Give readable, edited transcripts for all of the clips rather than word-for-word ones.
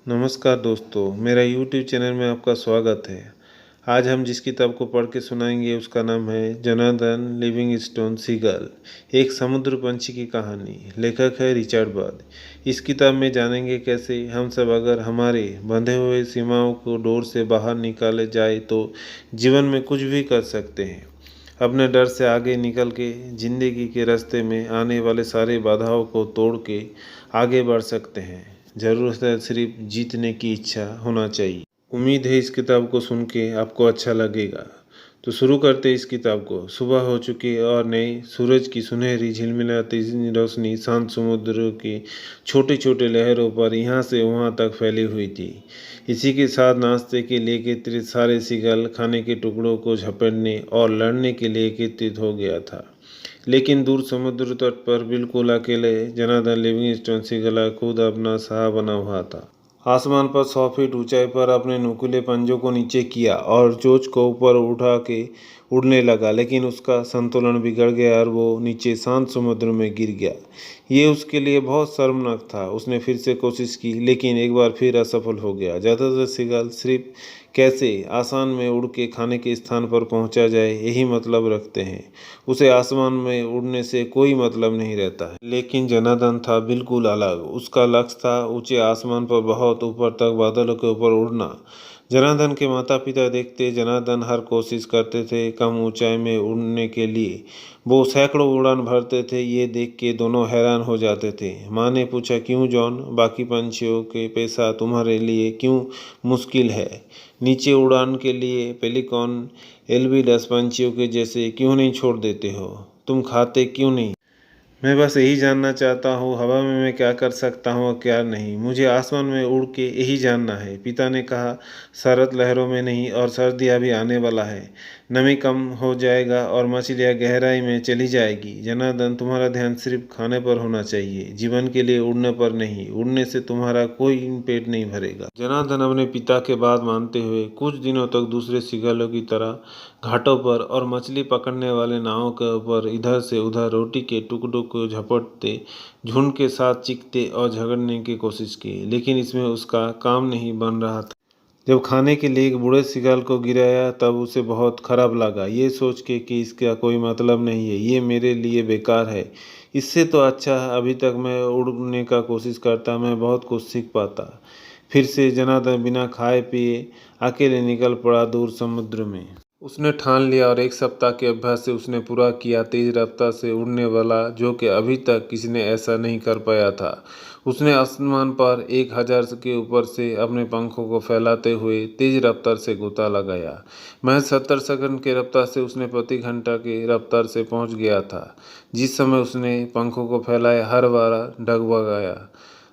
नमस्कार दोस्तों, मेरा यूट्यूब चैनल में आपका स्वागत है। आज हम जिस किताब को पढ़ के सुनाएंगे उसका नाम है जोनाथन लिविंगस्टोन सीगल, एक समुद्र पंछी की कहानी। लेखक है रिचर्ड बर्ड। इस किताब में जानेंगे कैसे हम सब अगर हमारे बंधे हुए सीमाओं को डोर से बाहर निकाले जाए तो जीवन में कुछ भी कर सकते हैं। अपने डर से आगे निकल के ज़िंदगी के रास्ते में आने वाले सारे बाधाओं को तोड़ के आगे बढ़ सकते हैं। ज़रूरत है सिर्फ जीतने की इच्छा होना चाहिए। उम्मीद है इस किताब को सुन के आपको अच्छा लगेगा। तो शुरू करते इस किताब को। सुबह हो चुकी है और नए सूरज की सुनहरी झिलमिलाती रोशनी शांत समुद्र के छोटे छोटे लहरों पर यहाँ से वहाँ तक फैली हुई थी। इसी के साथ नाश्ते के लिए एकत्रित सारे सीगल खाने के टुकड़ों को झपटने और लड़ने के लिए एकत्रित हो गया था। लेकिन दूर समुद्र तट पर बिल्कुल अकेले जोनाथन लिविंगस्टोन सीगल खुद अपना साह बना हुआ था। आसमान पर 100 फीट ऊंचाई पर अपने नुकीले पंजों को नीचे किया और चोंच को ऊपर उठा के उड़ने लगा, लेकिन उसका संतुलन बिगड़ गया और वो नीचे शांत समुद्र में गिर गया। ये उसके लिए बहुत शर्मनाक था। उसने फिर से कोशिश की, लेकिन एक बार फिर असफल हो गया। ज़्यादातर सीगल सिर्फ कैसे आसान में उड़ के खाने के स्थान पर पहुंचा जाए यही मतलब रखते हैं। उसे आसमान में उड़ने से कोई मतलब नहीं रहता है। लेकिन जोनाथन था बिल्कुल अलग। उसका लक्ष्य था ऊंचे आसमान पर बहुत ऊपर तक बादलों के ऊपर उड़ना। जोनाथन के माता पिता देखते जोनाथन हर कोशिश करते थे कम ऊंचाई में उड़ने के लिए। वो सैकड़ों उड़ान भरते थे। ये देख के दोनों हैरान हो जाते थे। माँ ने पूछा, क्यों जॉन, बाकी पंछियों के पेशा तुम्हारे लिए क्यों मुश्किल है? नीचे उड़ान के लिए पेलिकन एल्बिडस पंछियों के जैसे क्यों नहीं छोड़ देते हो? तुम खाते क्यों नहीं? मैं बस यही जानना चाहता हूँ, हवा में मैं क्या कर सकता हूँ और क्या नहीं। मुझे आसमान में उड़ के यही जानना है। पिता ने कहा, शरद लहरों में नहीं, और सर्दियाँ भी आने वाला है। नमी कम हो जाएगा और मछलियाँ गहराई में चली जाएगी। जोनाथन, तुम्हारा ध्यान सिर्फ खाने पर होना चाहिए, जीवन के लिए उड़ने पर नहीं। उड़ने से तुम्हारा कोई पेट नहीं भरेगा। जोनाथन अपने पिता के बात मानते हुए कुछ दिनों तक दूसरे सीगलों की तरह घाटों पर और मछली पकड़ने वाले नावों के ऊपर इधर से उधर रोटी के टुकड़ों को झपटते, झुंड के साथ चीखते और झगड़ने की कोशिश की। लेकिन इसमें उसका काम नहीं बन रहा था। जब खाने के लिए एक बूढ़े सीगल को गिराया तब उसे बहुत खराब लगा, ये सोच के कि इसका कोई मतलब नहीं है, ये मेरे लिए बेकार है। इससे तो अच्छा अभी तक मैं उड़ने का कोशिश करता, मैं बहुत कुछ सीख पाता। फिर से जोनाथन बिना खाए पिए अकेले निकल पड़ा दूर समुद्र में। उसने ठान लिया और 1 सप्ताह के अभ्यास से उसने पूरा किया तेज रफ्तार से उड़ने वाला, जो कि अभी तक किसी ने ऐसा नहीं कर पाया था। उसने आसमान पर 1000 के ऊपर से अपने पंखों को फैलाते हुए तेज रफ्तार से गोता लगाया। महज 70 सेकंड के रफ्तार से उसने प्रति घंटा के रफ्तार से पहुंच गया था। जिस समय उसने पंखों को फैलाया हर बार डगमगाया,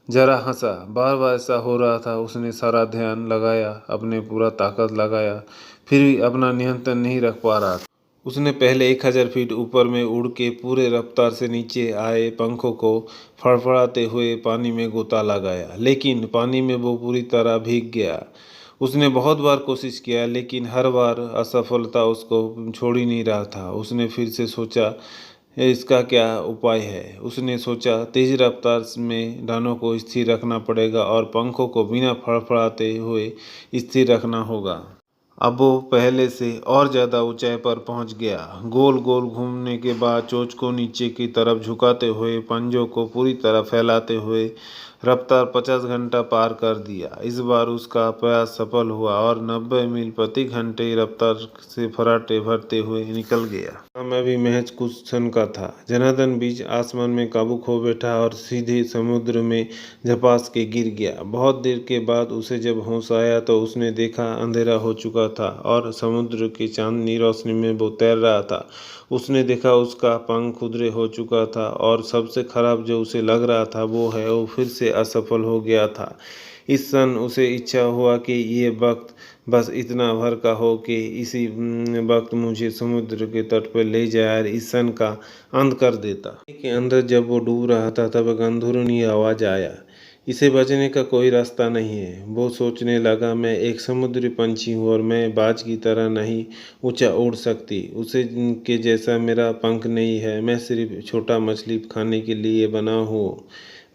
जरा हंसा। बार बार ऐसा हो रहा था। उसने सारा ध्यान लगाया, अपने पूरा ताकत लगाया, फिर भी अपना नियंत्रण नहीं रख पा रहा था। उसने पहले 1000 फीट ऊपर में उड़ के पूरे रफ्तार से नीचे आए पंखों को फड़फड़ाते हुए पानी में गोता लगाया, लेकिन पानी में वो पूरी तरह भीग गया। उसने बहुत बार कोशिश किया, लेकिन हर बार असफलता उसको छोड़ ही नहीं रहा था। उसने फिर से सोचा, इसका क्या उपाय है? उसने सोचा, तेज रफ्तार में डानों को स्थिर रखना पड़ेगा और पंखों को बिना फड़फड़ाते हुए स्थिर रखना होगा। अब वो पहले से और ज़्यादा ऊंचाई पर पहुंच गया। गोल गोल घूमने के बाद चोंच को नीचे की तरफ झुकाते हुए, पंजों को पूरी तरह फैलाते हुए रफ्तार 50 घंटा पार कर दिया। इस बार उसका प्रयास सफल हुआ और 90 मील प्रति घंटे रफ्तार से फराटे भरते हुए निकल गया। काम अभी महज कुछ क्षण का था। जोनाथन बीच आसमान में काबू खो बैठा और सीधे समुद्र में झपास के गिर गया। बहुत देर के बाद उसे जब होश आया तो उसने देखा अंधेरा हो चुका था और समुद्र की चांदनी रोशनी में वो तैर रहा था। उसने देखा उसका पंख खुरदरे हो चुका था और सबसे खराब जो उसे लग रहा था वो है वो फिर से असफल हो गया था। इस क्षण उसे इच्छा हुआ कि ये वक्त बस इतना भर का हो कि इसी वक्त मुझे समुद्र के तट पर ले जाए और इस क्षण का अंत कर देता। के अंदर जब वो डूब रहा था तब एक अंदरूनी आवाज़ आया, इसे बचने का कोई रास्ता नहीं है। वो सोचने लगा, मैं एक समुद्री पंछी हूँ और मैं बाज की तरह नहीं ऊंचा उड़ सकती। उसे के जैसा मेरा पंख नहीं है। मैं सिर्फ छोटा मछली खाने के लिए बना हूँ।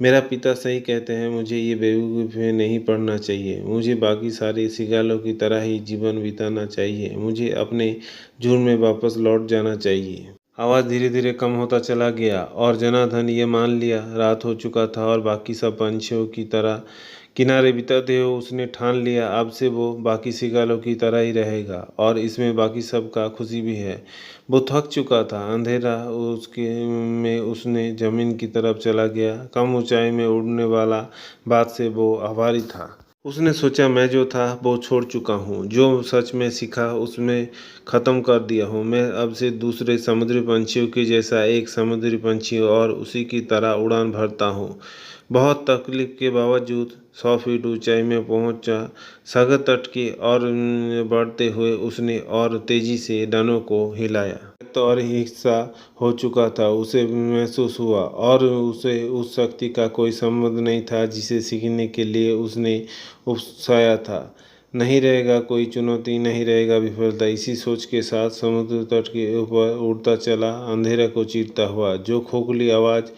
मेरा पिता सही कहते हैं, मुझे ये बेवकूफ़ी में नहीं पड़ना चाहिए। मुझे बाकी सारे सिगालों की तरह ही जीवन बिताना चाहिए। मुझे अपने झुंड में वापस लौट जाना चाहिए। आवाज़ धीरे धीरे कम होता चला गया और जनार्दन ये मान लिया रात हो चुका था और बाकी सब पंछियों की तरह किनारे बिताते हुए उसने ठान लिया अब से वो बाकी सिगालों की तरह ही रहेगा और इसमें बाकी सब का खुशी भी है। वो थक चुका था। अंधेरा उसके में उसने ज़मीन की तरफ चला गया। कम ऊंचाई में उड़ने वाला बात से वो आभारी था। उसने सोचा, मैं जो था वो छोड़ चुका हूँ, जो सच में सीखा उसमें ख़त्म कर दिया हूँ। मैं अब से दूसरे समुद्री पंछियों के जैसा एक समुद्री पंछी और उसी की तरह उड़ान भरता हूँ। बहुत तकलीफ के बावजूद 100 फीट ऊंचाई में पहुंचा। सागर तट की ओर बढ़ते हुए उसने और तेजी से डनों को हिलाया। तो और हिस्सा हो चुका था, उसे महसूस हुआ और उसे उस शक्ति का कोई संबंध नहीं था जिसे सीखने के लिए उसने उकसाया था। नहीं रहेगा कोई चुनौती, नहीं रहेगा विफलता। इसी सोच के साथ समुद्र तट के ऊपर उड़ता चला, अंधेरे को चीरता हुआ। जो खोखली आवाज़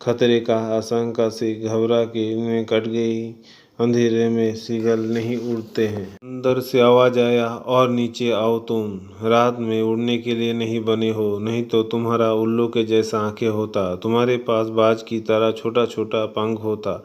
खतरे का आशंका से घबरा के कट गई। अंधेरे में सीगल नहीं उड़ते हैं। अंदर से आवाज आया, और नीचे आओ तुम। रात में उड़ने के लिए नहीं बने हो, नहीं तो तुम्हारा उल्लू के जैसा आंखें होता, तुम्हारे पास बाज की तरह छोटा छोटा पंख होता।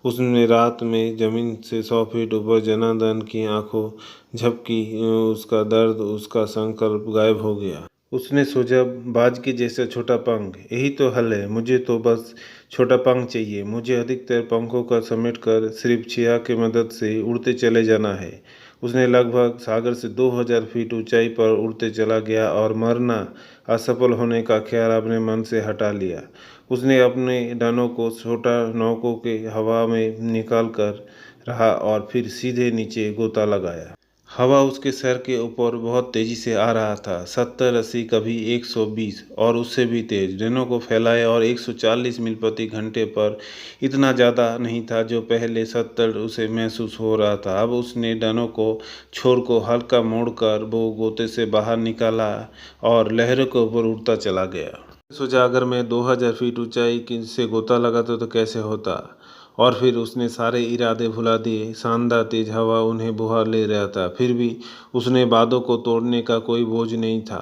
उसने रात में जमीन से 100 फीट ऊपर जनार्दन की आंखों झपकी। उसका दर्द, उसका संकल्प गायब हो गया। उसने सोचा, बाज के जैसा छोटा पंख, यही तो हल है। मुझे तो बस छोटा पंख चाहिए। मुझे अधिकतर पंखों का समेटकर सिर्फ छिया की मदद से उड़ते चले जाना है। उसने लगभग सागर से 2000 फीट ऊंचाई पर उड़ते चला गया और मरना, असफल होने का ख्याल अपने मन से हटा लिया। उसने अपने डनों को छोटा नौकों के हवा में निकाल कर रहा और फिर सीधे नीचे गोता लगाया। हवा उसके सर के ऊपर बहुत तेजी से आ रहा था। 70-80, कभी 120 और उससे भी तेज। डनों को फैलाए और 140 मील प्रति घंटे पर। इतना ज़्यादा नहीं था जो पहले 70 उसे महसूस हो रहा था। अब उसने डनों को छोर को हल्का मोड़कर वो गोते से बाहर निकाला और लहरों के ऊपर उड़ता चला गया। सोचा, अगर मैं 2000 फीट ऊंचाई से गोता लगाता तो कैसे होता। और फिर उसने सारे इरादे भुला दिए। शानदार तेज हवा उन्हें बुहा ले रहा था, फिर भी उसने वादों को तोड़ने का कोई बोझ नहीं था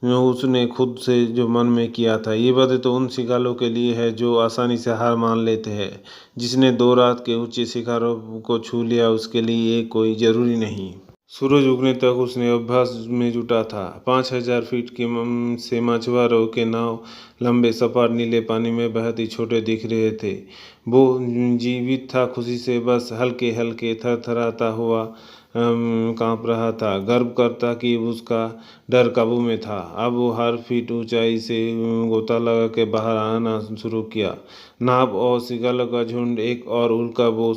जो उसने खुद से जो मन में किया था। ये वादे तो उन शिकारों के लिए है जो आसानी से हार मान लेते हैं। जिसने 2 रात के ऊंचे शिखरों को छू लिया, उसके लिए ये कोई जरूरी नहीं। सूरज उगने तक उसने अभ्यास में जुटा था। 5000 फीट के से मछुआरों के नाव लंबे सपाट नीले पानी में बहुत ही छोटे दिख रहे थे। वो जीवित था खुशी से, बस हल्के हल्के थरथराता हुआ कांप रहा था। गर्व करता कि उसका डर काबू में था। अब वो हर फीट ऊंचाई से गोता लगा के बाहर आना शुरू किया। नाव और सिगालों का झुंड एक और उल्का वो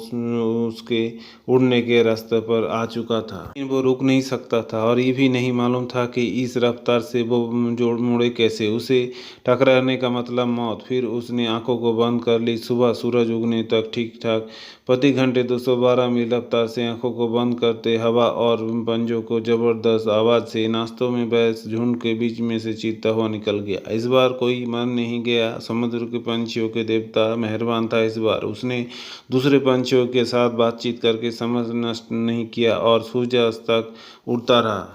उसके उड़ने के रास्ते पर आ चुका था। लेकिन वो रुक नहीं सकता था और ये भी नहीं मालूम था कि इस रफ्तार से वो जोड़ मुड़े कैसे। उसे टकराने का मतलब मौत। फिर उसने आंखों को बंद कर ली। सुबह सूरज उगने तक ठीक ठाक प्रति घंटे 212 मील रफ्तार से आंखों को बंद करते हवा और पंजों को जबरदस्त आवाज से नाश्तों में बैस झुंड के बीच में से चीरता हुआ निकल गया। इस बार कोई मर नहीं गया। समुद्र के पंछियों के देवता मेहरबान था। इस बार उसने दूसरे पंछियों के साथ बातचीत करके समझ नष्ट नहीं किया और सूर्यास्त तक उड़ता रहा।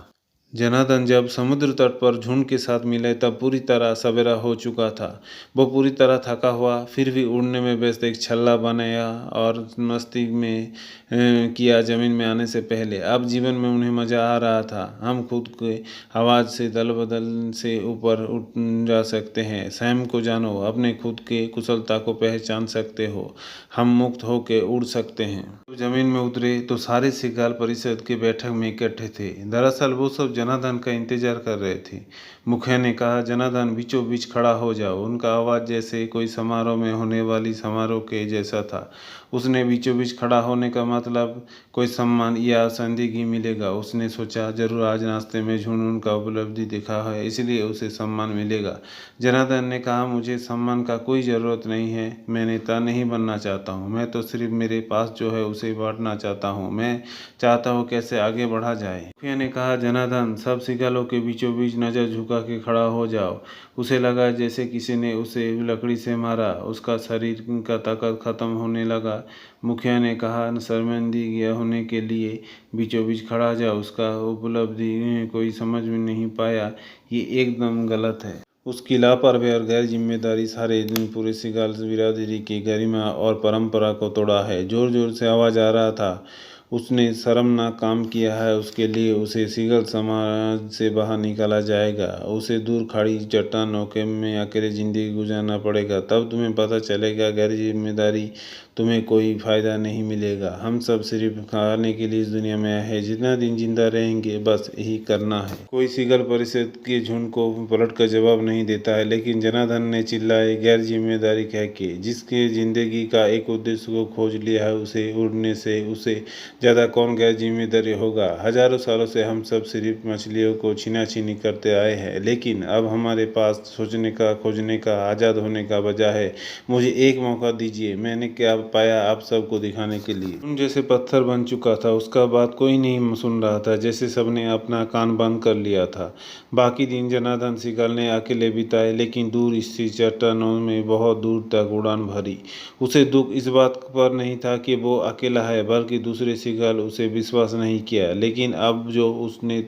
जनार्दन जब समुद्र तट पर झुंड के साथ मिले तब पूरी तरह सवेरा हो चुका था। वो पूरी तरह थका हुआ फिर भी उड़ने में व्यस्त एक छल्ला बनाया और मस्ती में किया जमीन में आने से पहले। अब जीवन में उन्हें मज़ा आ रहा था। हम खुद के आवाज़ से दल बदल से ऊपर उठ जा सकते हैं। स्वयं को जानो, अपने खुद के कुशलता को पहचान सकते हो। हम मुक्त होकर उड़ सकते हैं। जब जमीन में उतरे तो सारे शिकार परिषद की बैठक में इकट्ठे थे। दरअसल वो सब जनार्दन का इंतजार कर रहे थे। मुखिया ने कहा, जनार्दन बीचों बीच खड़ा हो जाओ। उनका आवाज़ जैसे कोई समारोह में होने वाली समारोह के जैसा था। उसने बीचों बीच खड़ा होने का मतलब कोई सम्मान या जिंदगी मिलेगा। उसने सोचा जरूर आज नाश्ते में झुनझुन का उपलब्धि दिखा है इसलिए उसे सम्मान मिलेगा। जनार्दन ने कहा मुझे सम्मान का कोई ज़रूरत नहीं है, मैं नेता नहीं बनना चाहता हूँ, मैं तो सिर्फ मेरे पास जो है उसे बांटना चाहता हूँ, मैं चाहता हूँ कैसे आगे बढ़ा जाए। मुखिया ने कहा जनार्दन सब सिगालों के बीचों बीच नज़र झुका के खड़ा हो जाओ। उसे लगा जैसे किसी ने उसे लकड़ी से मारा, उसका शरीर का ताकत खत्म होने लगा। मुखिया ने कहा शर्मिंदगी होने के लिए बीचों बीच खड़ा जा, उसका उपलब्धि कोई समझ में नहीं पाया, ये एकदम गलत है। उसकी लापरवाही और गैर जिम्मेदारी सारे दिन पूरे सिगाल बिरादरी की गरिमा और परंपरा को तोड़ा है। जोर जोर से आवाज आ रहा था उसने शर्मनाक काम किया है, उसके लिए उसे सिगल समाज से बाहर निकाला जाएगा, उसे दूर खड़ी चट्टानों के में अकेले ज़िंदगी गुजारना पड़ेगा। तब तुम्हें पता चलेगा गैर जिम्मेदारी तुम्हें कोई फ़ायदा नहीं मिलेगा। हम सब सिर्फ खाने के लिए इस दुनिया में आए हैं, जितना दिन जिंदा रहेंगे बस यही करना है। कोई सिगल परिषद के झुंड को पलट कर जवाब नहीं देता है, लेकिन जनार्दन ने चिल्लाए गैर जिम्मेदारी कह के। जिसके ज़िंदगी का एक उद्देश्य को खोज लिया है उसे उड़ने से उसे ज़्यादा कौन गैर जिम्मेदारी होगा। हजारों सालों से हम सब सिर्फ मछलियों को छीना-छीनी करते आए हैं, लेकिन अब हमारे पास सोचने का, खोजने का, आज़ाद होने का वजह है। मुझे एक मौका दीजिए, मैंने क्या पाया आप सबको दिखाने के लिए। तुम जैसे पत्थर बन चुका था, उसका बात कोई नहीं सुन रहा था, जैसे सबने अपना कान बंद कर लिया था। बाकी दिन जनार्दन सिगाल ने अकेले बिताए, लेकिन दूर स्थित चट्टानों में बहुत दूर तक उड़ान भरी। उसे दुख इस बात पर नहीं था कि वो अकेला है, बल्कि दूसरे सिगाल उसे विश्वास नहीं किया। लेकिन अब जो उसने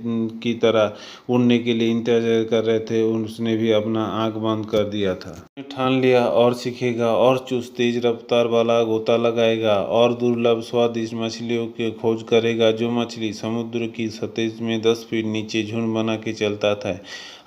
की तरह उड़ने के लिए इंतजार कर रहे थे, उसने भी अपना आंख बंद कर दिया था। ठान लिया और सीखेगा और चुस्त तेज रफ्तार वाला गोता लगाएगा और दुर्लभ स्वादिष्ट मछलियों की खोज करेगा। जो मछली समुद्र की सतह में 10 फीट नीचे झुंड बना के चलता था,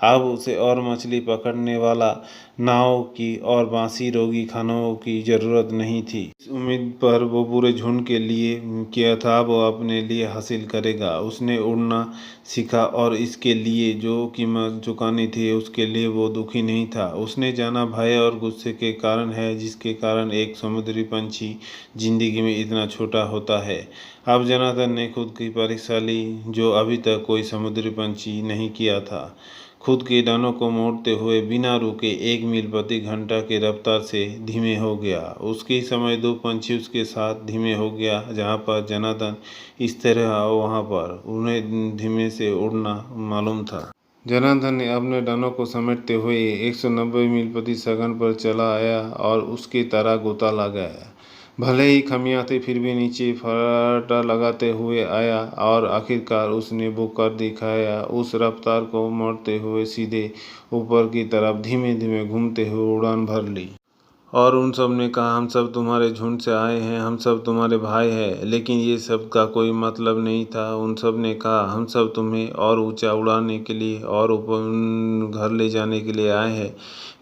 अब उसे और मछली पकड़ने वाला नाव की और बांसी रोगी खानों की जरूरत नहीं थी। इस उम्मीद पर वो पूरे झुंड के लिए किया था, वो अपने लिए हासिल करेगा। उसने उड़ना सीखा और इसके लिए जो कीमत चुकानी थी उसके लिए वो दुखी नहीं था। उसने जाना भय और गुस्से के कारण है, जिसके कारण एक समुद्री पंछी जिंदगी में इतना छोटा होता है। अब जनार्दन ने खुद की परीक्षा ली, जो अभी तक कोई समुद्री पंछी नहीं किया था। खुद के डानों को मोड़ते हुए बिना रुके 1 मील प्रति घंटा की रफ्तार से धीमे हो गया। उसके समय 2 पंछी उसके साथ धीमे हो गया। जहाँ पर जनार्दन स्थिर रहा वहाँ पर उन्हें धीमे से उड़ना मालूम था। जनार्दन ने अपने डानों को समेटते हुए 190 मील प्रति सेकंड पर चला आया और उसकी तरह गोता लगाया। भले ही खामियां थी फिर भी नीचे फराटा लगाते हुए आया और आखिरकार उसने वो कर दिखाया। उस रफ्तार को मोड़ते हुए सीधे ऊपर की तरफ धीमे धीमे घूमते हुए उड़ान भर ली। और उन सब ने कहा हम सब तुम्हारे झुंड से आए हैं, हम सब तुम्हारे भाई हैं। लेकिन ये सब का कोई मतलब नहीं था। उन सब ने कहा हम सब तुम्हें और ऊंचा उड़ाने के लिए और ऊपर घर ले जाने के लिए आए हैं।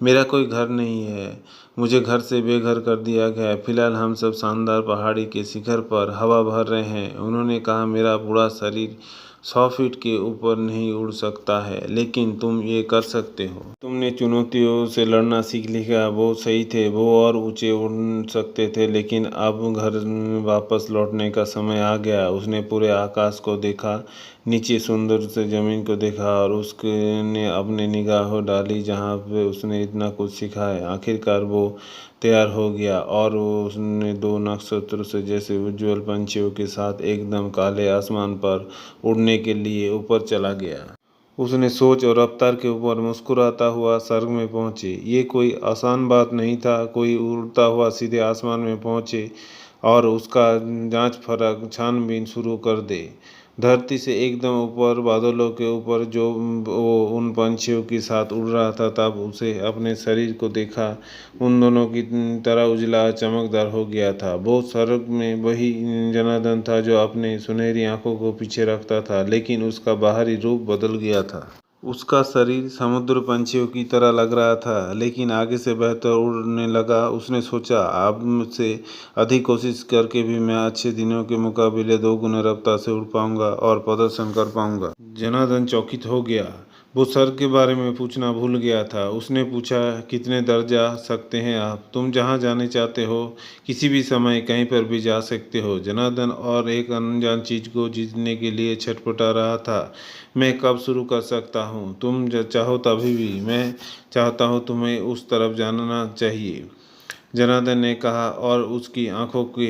मेरा कोई घर नहीं है, मुझे घर से बेघर कर दिया गया है। फिलहाल हम सब शानदार पहाड़ी के शिखर पर हवा भर रहे हैं। उन्होंने कहा मेरा बूढ़ा शरीर 100 फीट के ऊपर नहीं उड़ सकता है, लेकिन तुम ये कर सकते हो। तुमने चुनौतियों से लड़ना सीख लिया, वो सही थे, वो और ऊंचे उड़ सकते थे, लेकिन अब घर वापस लौटने का समय आ गया। उसने पूरे आकाश को देखा, नीचे सुंदर से ज़मीन को देखा और उसने अपनी निगाह डाली जहाँ पे उसने इतना कुछ सीखा है। आखिरकार वो तैयार हो गया और उसने 2 नक्षत्रों से जैसे उज्ज्वल पंछियों के साथ एकदम काले आसमान पर उड़ने के लिए ऊपर चला गया। उसने सोच और रफ्तार के ऊपर मुस्कुराता हुआ स्वर्ग में पहुंचे। ये कोई आसान बात नहीं था, कोई उड़ता हुआ सीधे आसमान में पहुंचे और उसका जांच फरक छानबीन शुरू कर दे। धरती से एकदम ऊपर बादलों के ऊपर जो वो उन पंछियों के साथ उड़ रहा था, तब उसे अपने शरीर को देखा, उन दोनों की तरह उजला चमकदार हो गया था। वो स्वर्ग में वही जनार्दन था जो अपने सुनहरी आंखों को पीछे रखता था, लेकिन उसका बाहरी रूप बदल गया था। उसका शरीर समुद्र पंछियों की तरह लग रहा था, लेकिन आगे से बेहतर उड़ने लगा। उसने सोचा अब मुझसे अधिक कोशिश करके भी मैं अच्छे दिनों के मुकाबले 2 गुना रफ्तार से उड़ पाऊंगा और प्रदर्शन कर पाऊंगा। जनार्दन चौकित हो गया। वो सर के बारे में पूछना भूल गया था। उसने पूछा, कितने दर जा सकते हैं आप? तुम जहाँ जाने चाहते हो, किसी भी समय कहीं पर भी जा सकते हो। जनार्दन और एक अनजान चीज को जीतने के लिए छटपटा रहा था। मैं कब शुरू कर सकता हूँ? तुम चाहो तभी भी। मैं चाहता हूँ तुम्हें उस तरफ जानना चाहिए, जनार्दन ने कहा, और उसकी आंखों की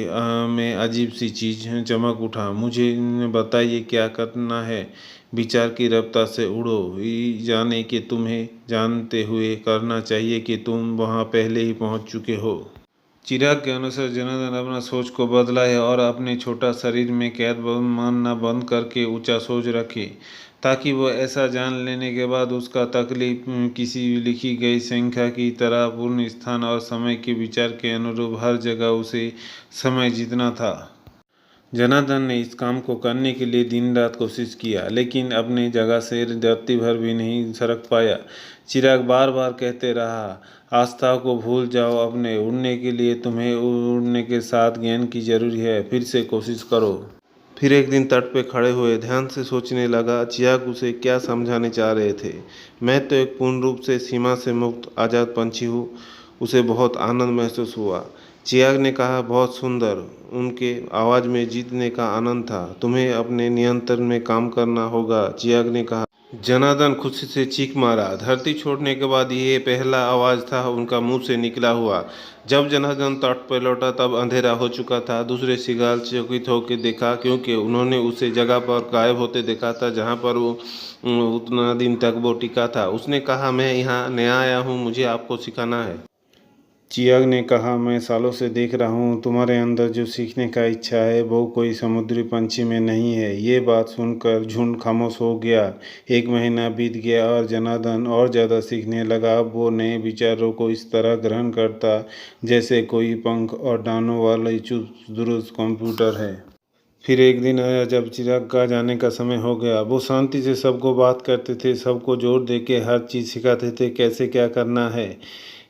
में अजीब सी चीज चमक उठा। मुझे बताइए क्या करना है। विचार की रफ्तार से उड़ो। जाने कि तुम्हें जानते हुए करना चाहिए कि तुम वहां पहले ही पहुंच चुके हो। चिराग के अनुसार जनार्दन अपना सोच को बदला है और अपने छोटा शरीर में कैद मानना बंद करके ऊंचा सोच रखे, ताकि वो ऐसा जान लेने के बाद उसका तकलीफ किसी लिखी गई संख्या की तरह पूर्ण स्थान और समय के विचार के अनुरूप हर जगह उसे समय जीतना था। जनार्दन ने इस काम को करने के लिए दिन रात कोशिश किया, लेकिन अपनी जगह से रत्ती भर भी नहीं सरक पाया। चिराग बार बार कहते रहा, आस्था को भूल जाओ। अपने उड़ने के लिए तुम्हें उड़ने के साथ ज्ञान की जरूरी है। फिर से कोशिश करो। फिर एक दिन तट पे खड़े हुए ध्यान से सोचने लगा, चिराग उसे क्या समझाने चाह रहे थे। मैं तो एक पूर्ण रूप से सीमा से मुक्त आज़ाद पंछी हूँ। उसे बहुत आनंद महसूस हुआ। चिराग ने कहा, बहुत सुंदर। उनके आवाज़ में जीतने का आनंद था। तुम्हें अपने नियंत्रण में काम करना होगा, चिराग ने कहा। जनार्दन खुशी से चीख मारा। धरती छोड़ने के बाद ये पहला आवाज़ था उनका मुंह से निकला हुआ। जब जनार्दन तट पर लौटा तब अंधेरा हो चुका था। दूसरे शिकार चकित होकर देखा, क्योंकि उन्होंने उसे जगह पर गायब होते देखा था जहाँ पर वो उतना दिन तक वो टिका था। उसने कहा, मैं यहाँ नया आया हूँ, मुझे आपको सिखाना है। चिराग ने कहा, मैं सालों से देख रहा हूँ तुम्हारे अंदर जो सीखने का इच्छा है वो कोई समुद्री पंछी में नहीं है। ये बात सुनकर झुंड खामोश हो गया। एक महीना बीत गया और जनार्दन और ज़्यादा सीखने लगा। अब वो नए विचारों को इस तरह ग्रहण करता जैसे कोई पंख और दानों वाला चुस्त दुरुस्त कंप्यूटर है। फिर एक दिन आया जब चिराग का जाने का समय हो गया। वो शांति से सबको बात करते थे, सबको जोर दे के हर चीज़ सिखाते थे, कैसे क्या करना है।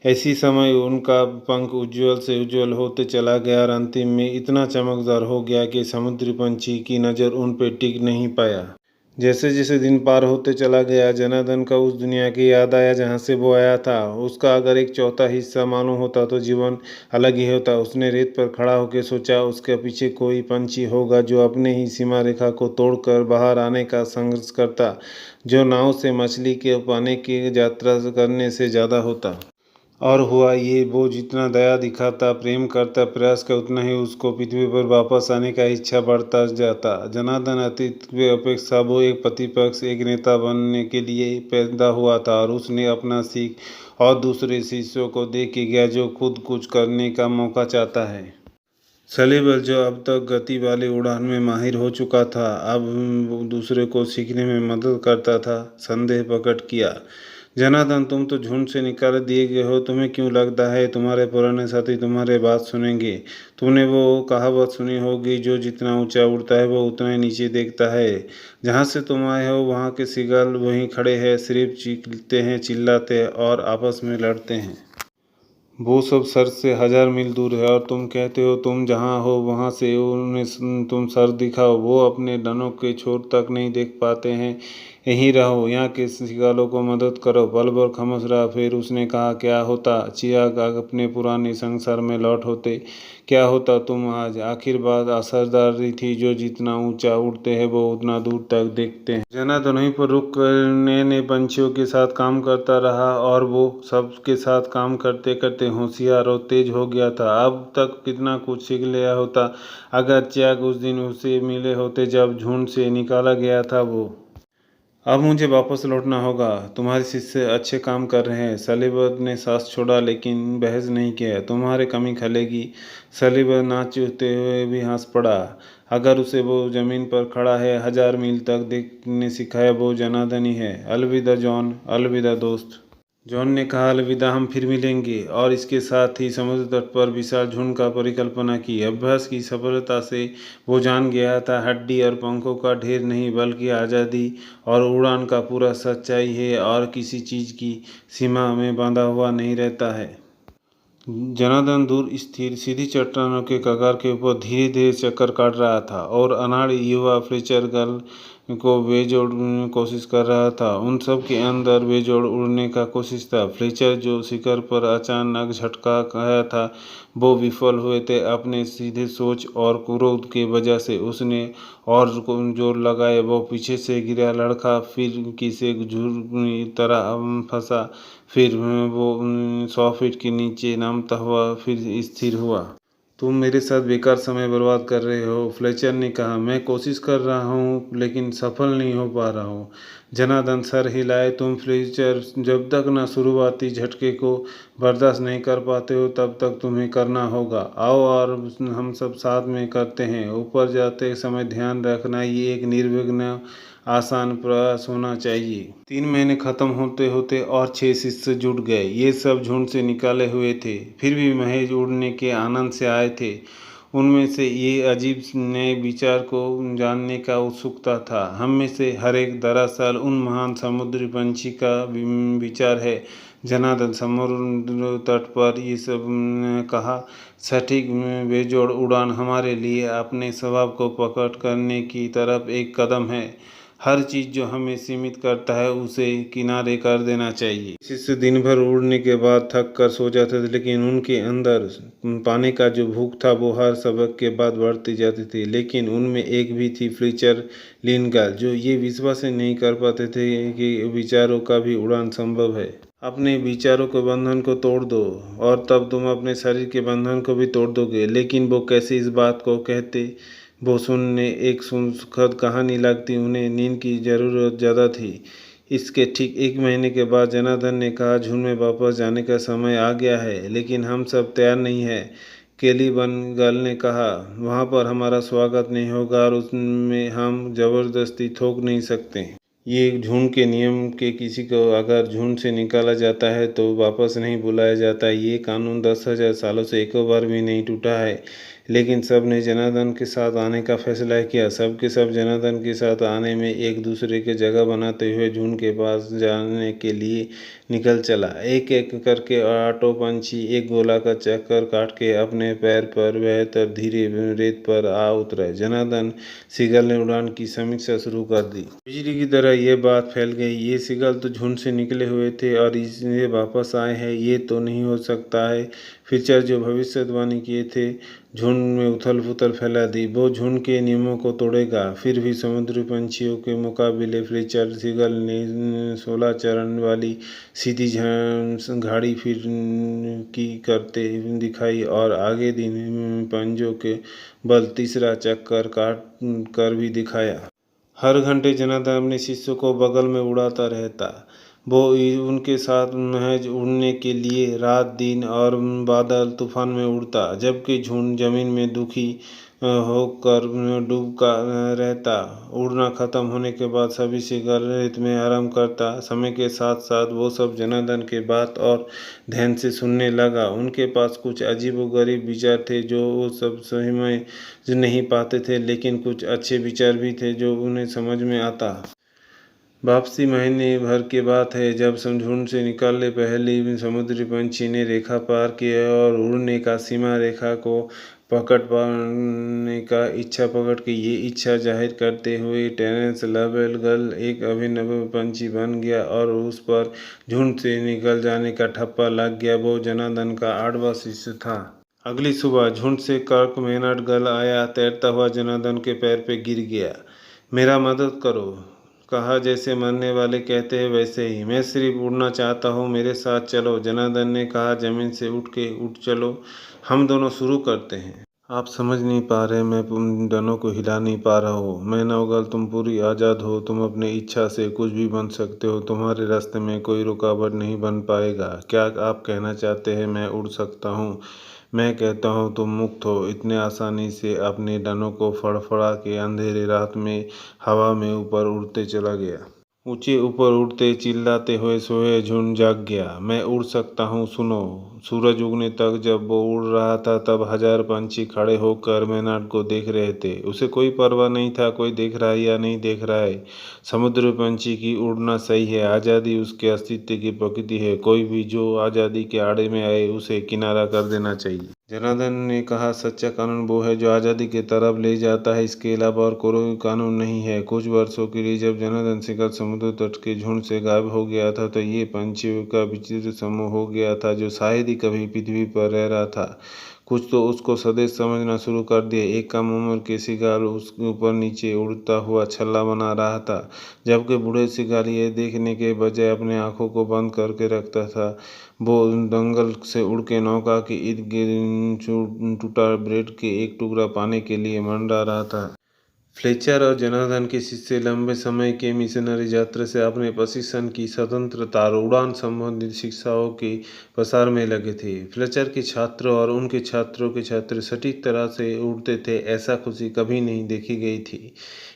ऐसी समय उनका पंख उज्ज्वल से उज्ज्वल होते चला गया और अंतिम में इतना चमकदार हो गया कि समुद्री पंछी की नज़र उन पर टिक नहीं पाया। जैसे जैसे दिन पार होते चला गया, जनार्दन का उस दुनिया की याद आया जहाँ से वो आया था। उसका अगर एक चौथा हिस्सा मालूम होता तो जीवन अलग ही होता। उसने रेत पर खड़ा होकर सोचा, उसके पीछे कोई पंछी होगा जो अपने ही सीमा रेखा को तोड़कर बाहर आने का संघर्ष करता, जो नाव से मछली के पाने की यात्रा करने से ज़्यादा होता। और हुआ ये, वो जितना दया दिखाता, प्रेम करता, प्रयास का, उतना ही उसको पृथ्वी पर वापस आने का इच्छा बढ़ता जाता। जनार्दन अतीत की अपेक्षा वो एक प्रतिपक्ष, एक नेता बनने के लिए पैदा हुआ था, और उसने अपना सीख और दूसरे शिष्यों को दे के गया जो खुद कुछ करने का मौका चाहता है। सलीबल, जो अब तक गति वाली उड़ान में माहिर हो चुका था, अब वो दूसरे को सीखने में मदद करता था, संदेह प्रकट किया। जनार्दन, तुम तो झुंड से निकाल दिए गए हो। तुम्हें क्यों लगता है तुम्हारे पुराने साथी तुम्हारे बात सुनेंगे? तुमने वो कहावत सुनी होगी, जो जितना ऊंचा उड़ता है वो उतना ही नीचे देखता है। जहाँ से तुम आए हो वहाँ के सीगल वहीं खड़े हैं, सिर्फ चीखते हैं, चिल्लाते हैं और आपस में लड़ते हैं। वो सब सर से 1000 मील दूर है, और तुम कहते हो तुम जहाँ हो वहाँ से उन्हें तुम सर दिखाओ। वो अपने डनों के छोर तक नहीं देख पाते हैं। यहीं रहो, यहाँ के शिकारों को मदद करो। पल भर खामोश रहा, फिर उसने कहा, क्या होता चिराग अपने पुराने संसार में लौट होते? क्या होता तुम आज? आखिर बात असरदार थी, जो जितना ऊंचा उड़ते हैं वो उतना दूर तक देखते हैं। जनार्दन वहीं पर रुक कर नए नए पंछियों के साथ काम करता रहा, और वो सबके साथ काम करते करते होशियार और तेज हो गया था। अब तक कितना कुछ सीख लिया होता अगर चिराग उस दिन उसे मिले होते जब झुंड से निकाला गया था वो। अब मुझे वापस लौटना होगा। तुम्हारे शिष्य अच्छे काम कर रहे हैं। सलीबत ने सांस छोड़ा, लेकिन बहस नहीं किया। तुम्हारे कमी खलेगी। सलीबत ना चूहते हुए भी हंस पड़ा। अगर उसे वो जमीन पर खड़ा है 1000 मील तक देखने सिखाया, वो जनार्दन ही है। अलविदा जॉन, अलविदा दोस्त। जॉन ने कहा, अलविदा, हम फिर मिलेंगे। और इसके साथ ही समुद्र तट पर विशाल झुंड का परिकल्पना की। अभ्यास की सफलता से वो जान गया था, हड्डी और पंखों का ढेर नहीं बल्कि आज़ादी और उड़ान का पूरा सच्चाई है, और किसी चीज़ की सीमा में बांधा हुआ नहीं रहता है। जनार्दन दूर स्थिर सीधी चट्टानों के कगार के ऊपर धीरे धीरे चक्कर काट रहा था, और अनाड़ी युवा फ्लेचर गर्ल को बेजोड़ कोशिश कर रहा था। उन सब के अंदर बेजोड़ उड़ने का कोशिश था। फ्लेचर जो शिखर पर अचानक झटका खाया था वो विफल हुए थे। अपने सीधे सोच और क्रोध की वजह से उसने और जोर लगाए। वो पीछे से गिरा, लड़का फिर किसी झूर तरह फंसा। फिर वो 100 फीट के नीचे नामता हुआ फिर स्थिर हुआ। तुम मेरे साथ बेकार समय बर्बाद कर रहे हो, फ्लेचर ने कहा। मैं कोशिश कर रहा हूँ लेकिन सफल नहीं हो पा रहा हूँ। जनार्दन सर हिलाए। तुम फ्लेचर जब तक न शुरुआती झटके को बर्दाश्त नहीं कर पाते हो तब तक तुम्हें करना होगा। आओ और हम सब साथ में करते हैं। ऊपर जाते समय ध्यान रखना ये एक निर्विघ्न आसान प्रयास होना चाहिए। 3 महीने खत्म होते होते और 6 शिष्य जुट गए। ये सब झुंड से निकाले हुए थे, फिर भी महज उड़ने के आनंद से आए थे। उनमें से ये अजीब नए विचार को जानने का उत्सुकता था। हम में से हर एक दरअसल उन महान समुद्री पंछी का विचार है। जनार्दन समुद्र तट पर ये सब कहा। सटीक बेजोड़ उड़ान हमारे लिए अपने स्वभाव को प्रकट करने की तरफ एक कदम है। हर चीज़ जो हमें सीमित करता है उसे किनारे कर देना चाहिए। शिष्य दिन भर उड़ने के बाद थक कर सो जाते थे, लेकिन उनके अंदर पाने का जो भूख था वो हर सबक के बाद बढ़ती जाती थी। लेकिन उनमें एक भी थी फ्लेचर लिनगाल, जो ये विश्वास ही नहीं कर पाते थे कि विचारों का भी उड़ान संभव है। अपने विचारों के बंधन को तोड़ दो और तब तुम अपने शरीर के बंधन को भी तोड़ दोगे। लेकिन वो कैसे इस बात को कहते? वो सुनने एक सुखद कहानी लगती। उन्हें नींद की ज़रूरत ज़्यादा थी। इसके ठीक 1 महीने के बाद जनार्दन ने कहा, झुंड में वापस जाने का समय आ गया है, लेकिन हम सब तैयार नहीं हैं। केलीबंगल ने कहा, वहाँ पर हमारा स्वागत नहीं होगा और उसमें हम जबरदस्ती थोक नहीं सकते। ये झुंड के नियम के किसी को अगर झुंड से निकाला जाता है तो वापस नहीं बुलाया जाता। ये कानून 10,000 सालों से एक बार भी नहीं टूटा है। लेकिन सब ने जनार्दन के साथ आने का फैसला किया। सब के सब जनार्दन के साथ आने में एक दूसरे के जगह बनाते हुए झुंड के पास जाने के लिए निकल चला। एक एक करके आठों पंछी एक गोला का चक्कर काट के अपने पैर पर बेहतर धीरे रेत पर आ उतरे। जनार्दन सीगल ने उड़ान की समीक्षा शुरू कर दी। बिजली की तरह ये बात फैल गई। ये सीगल तो झुंड से निकले हुए थे और इसलिए वापस आए हैं। ये तो नहीं हो सकता है। फ्लेचर जो भविष्यवाणी किए थे झुंड में उथल पुथल फैला दी। वो झुंड के नियमों को तोड़ेगा। फिर भी समुद्री पंछियों के मुकाबले फ्लेचर सीगल ने 16 चरण वाली सीधी घाड़ी फिर की करते दिखाई और आगे दिन पंजों के बल तीसरा चक्कर काट कर भी दिखाया। हर घंटे जनार्दन अपने शिष्यों को बगल में उड़ाता रहता। वो उनके साथ महज उड़ने के लिए रात दिन और बादल तूफान में उड़ता, जबकि झुंड जमीन में दुखी होकर डूबका रहता। उड़ना खत्म होने के बाद सभी सीगल रेत में आराम करता। समय के साथ साथ वो सब जनार्दन के बात और ध्यान से सुनने लगा। उनके पास कुछ अजीबोगरीब विचार थे जो वो सब सही में नहीं पाते थे, लेकिन कुछ अच्छे विचार भी थे जो उन्हें समझ में आता। वापसी महीने भर की बात है, जब झुंड से निकले पहले समुद्री पंछी ने रेखा पार किया और उड़ने का सीमा रेखा को पकड़ पाने का इच्छा प्रकट की। ये इच्छा जाहिर करते हुए टेरेंस लवेलगल एक अभिनव पंछी बन गया और उस पर झुंड से निकल जाने का ठप्पा लग गया। वो जनार्दन का 8वां शिष्य था। अगली सुबह झुंड से कर्क मेनट गल आया। तैरता हुआ जनार्दन के पैर पे गिर गया। मेरा मदद करो, कहा। जैसे मरने वाले कहते हैं वैसे ही। मैं सिर्फ उड़ना चाहता हूँ, मेरे साथ चलो, जनार्दन ने कहा। जमीन से उठ चलो, हम दोनों शुरू करते हैं। आप समझ नहीं पा रहे, मैं उन दोनों को हिला नहीं पा रहा हूँ। मैं नवगल, तुम पूरी आज़ाद हो। तुम अपनी इच्छा से कुछ भी बन सकते हो। तुम्हारे रास्ते में कोई रुकावट नहीं बन पाएगा। क्या आप कहना चाहते हैं मैं उड़ सकता हूँ? मैं कहता हूँ तुम मुक्त हो। इतने आसानी से अपने डनों को फड़फड़ा के अंधेरे रात में हवा में ऊपर उड़ते चला गया। ऊंचे ऊपर उड़ते चिल्लाते हुए सोए झुंड जाग गया। मैं उड़ सकता हूँ, सुनो। सूरज उगने तक जब वो उड़ रहा था तब 1000 पंछी खड़े होकर मेनाट को देख रहे थे। उसे कोई परवाह नहीं था कोई देख रहा है या नहीं देख रहा है। समुद्री पंछी की उड़ना सही है। आज़ादी उसके अस्तित्व की प्रकृति है। कोई भी जो आज़ादी के आड़े में आए उसे किनारा कर देना चाहिए। जनार्दन ने कहा, सच्चा कानून वो है जो आज़ादी की तरफ ले जाता है, इसके अलावा और कोई कानून नहीं है। कुछ वर्षों के लिए जब जनार्दन सीगल समुद्र तट के झुंड से गायब हो गया था तो ये पंछियों का विचित्र समूह हो गया था जो शायद ही कभी पृथ्वी पर रह रहा था। कुछ तो उसको स्वदेश समझना शुरू कर दिया। एक कम उम्र के शिकार उसके ऊपर नीचे उड़ता हुआ छल्ला बना रहा था, जबकि बूढ़े शिकारी ये देखने के बजाय अपने आंखों को बंद करके रखता था। वो दंगल से उड़ के नौका के इर्द गिर्द टूटा ब्रेड के एक टुकड़ा पाने के लिए मंडरा रहा था। फ्लेचर और जनार्दन के शिष्य लंबे समय के मिशनरी यात्रा से अपने प्रशिक्षण की स्वतंत्रता और उड़ान संबंधित शिक्षाओं के प्रसार में लगे थे। फ्लेचर के छात्र और उनके छात्रों के छात्र सटीक तरह से उड़ते थे, ऐसा खुशी कभी नहीं देखी गई थी।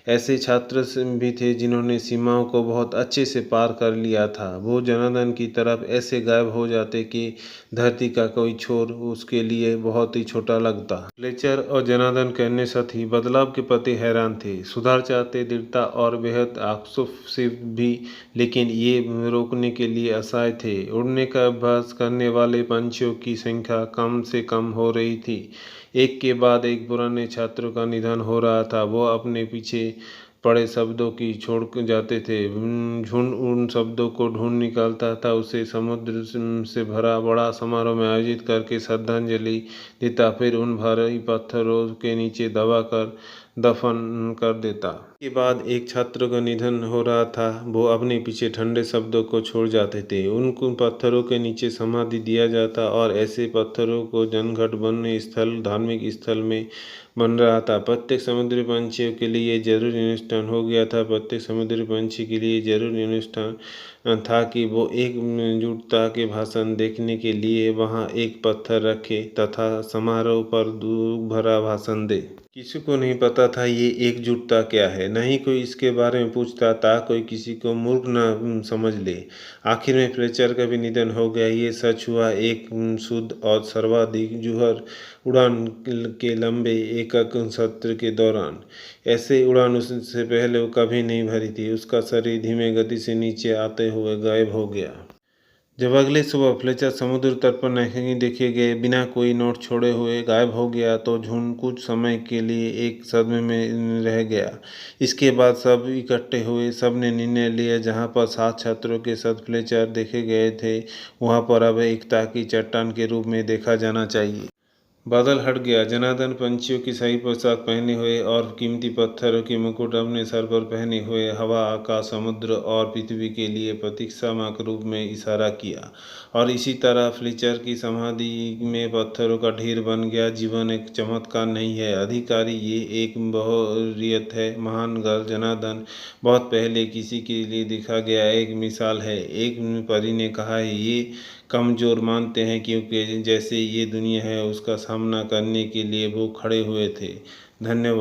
ऐसे छात्र भी थे जिन्होंने सीमाओं को बहुत अच्छे से पार कर लिया था। वो जनार्दन की तरफ ऐसे गायब हो जाते कि धरती का कोई छोर उसके लिए बहुत ही छोटा लगता। फ्लेचर और जनार्दन के अन्य साथी बदलाव के प्रति हैरान थे, सुधार चाहते, दृढ़ता और बेहद आक्रोशित भी, लेकिन ये रोकने के लिए असहाय थे। उड़ने का अभ्यास करने वाले पंछियों की संख्या कम से कम हो रही थी। एक के बाद एक पुराने छात्रों का निधन हो रहा था। वो अपने पीछे पड़े शब्दों की छोड़ जाते थे। झुंड उन शब्दों को ढूंढ निकालता था, उसे समुद्र से भरा बड़ा समारोह में आयोजित करके श्रद्धांजलि देता, फिर उन भारी पत्थरों के नीचे दबाकर दफन कर देता। के बाद एक छात्र का निधन हो रहा था। वो अपने पीछे ठंडे शब्दों को छोड़ जाते थे, उनको पत्थरों के नीचे समाधि दिया जाता और ऐसे पत्थरों को जनघट बनने स्थल, धार्मिक स्थल में बन रहा था। प्रत्येक समुद्री पंछियों के लिए ये जरूरी अनुष्ठान हो गया था। प्रत्येक समुद्री पंछी के लिए जरूरी अनुष्ठान था कि वो एकजुटता के भाषण देखने के लिए वहाँ एक पत्थर रखे तथा समारोह पर दुख भरा भाषण दे। किसी को नहीं पता था ये एकजुटता क्या है, नहीं कोई इसके बारे में पूछता था, कोई किसी को मूर्ख न समझ ले। आखिर में फ्लेचर का भी निधन हो गया। ये सच हुआ एक शुद्ध और सर्वाधिक जुहर उड़ान के लंबे एकक सत्र के दौरान। ऐसे उड़ान उससे पहले वो कभी नहीं भरी थी। उसका शरीर धीमे गति से नीचे आते हुए गायब हो गया। जब अगले सुबह फ्लेचर समुद्र तट पर नहीं देखे गए, बिना कोई नोट छोड़े हुए गायब हो गया तो झुंड कुछ समय के लिए एक सदमे में रह गया। इसके बाद सब इकट्ठे हुए। सब ने निर्णय लिया, जहाँ पर 7 छात्रों के साथ फ्लेचर देखे गए थे वहाँ पर अब एकता की चट्टान के रूप में देखा जाना चाहिए। बादल हट गया। जनार्दन पंछियों की सही पोशाक पहने हुए और कीमती पत्थरों की मुकुट अपने सर पर पहने हुए हवा, आकाश, समुद्र और पृथ्वी के लिए प्रतीक्षात्मक रूप में इशारा किया। और इसी तरह फ्लेचर की समाधि में पत्थरों का ढेर बन गया। जीवन एक चमत्कार नहीं है अधिकारी, ये एक बहुरियत है। महान गर्ल जनार्दन बहुत पहले किसी के लिए दिखा गया एक मिसाल है। एक परी ने कहा है, ये कमज़ोर मानते हैं क्योंकि जैसे ये दुनिया है उसका सामना करने के लिए वो खड़े हुए थे। धन्यवाद।